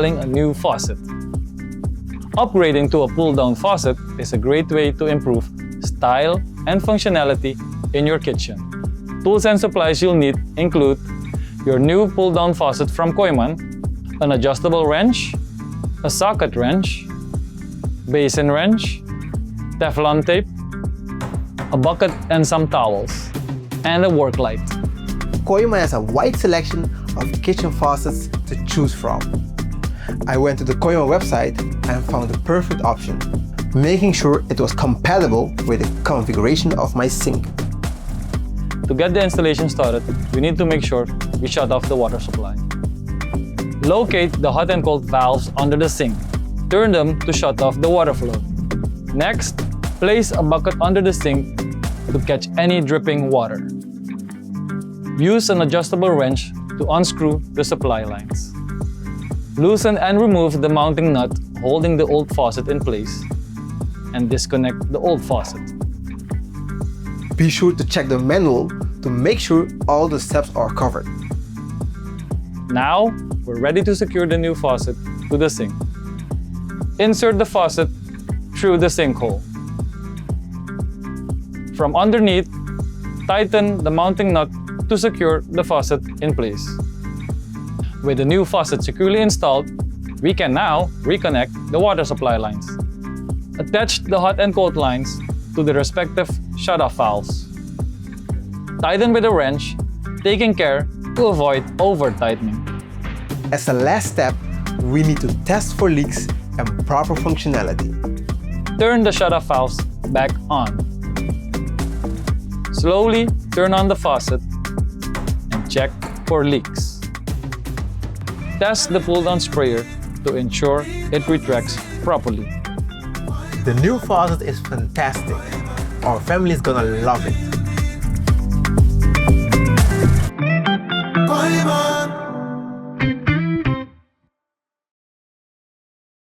installing a new faucet. Upgrading to a pull-down faucet is a great way to improve style and functionality in your kitchen. Tools and supplies you'll need include your new pull-down faucet from Koyman, an adjustable wrench, a socket wrench, basin wrench, Teflon tape, a bucket and some towels, and a work light. Koyman has a wide selection of kitchen faucets to choose from. I went to the Koyman website and found the perfect option, making sure it was compatible with the configuration of my sink. To get the installation started, we need to make sure we shut off the water supply. Locate the hot and cold valves under the sink. Turn them to shut off the water flow. Next, place a bucket under the sink to catch any dripping water. Use an adjustable wrench to unscrew the supply lines. Loosen and remove the mounting nut holding the old faucet in place and disconnect the old faucet. Be sure to check the manual to make sure all the steps are covered. Now, we're ready to secure the new faucet to the sink. Insert the faucet through the sink hole. From underneath, tighten the mounting nut to secure the faucet in place. With the new faucet securely installed, we can now reconnect the water supply lines. Attach the hot and cold lines to the respective shut-off valves. Tighten with a wrench, taking care to avoid over-tightening. As a last step, we need to test for leaks and proper functionality. Turn the shut-off valves back on. Slowly turn on the faucet and check for leaks. Test the pull-down sprayer to ensure it retracts properly. The new faucet is fantastic. Our family is gonna love it.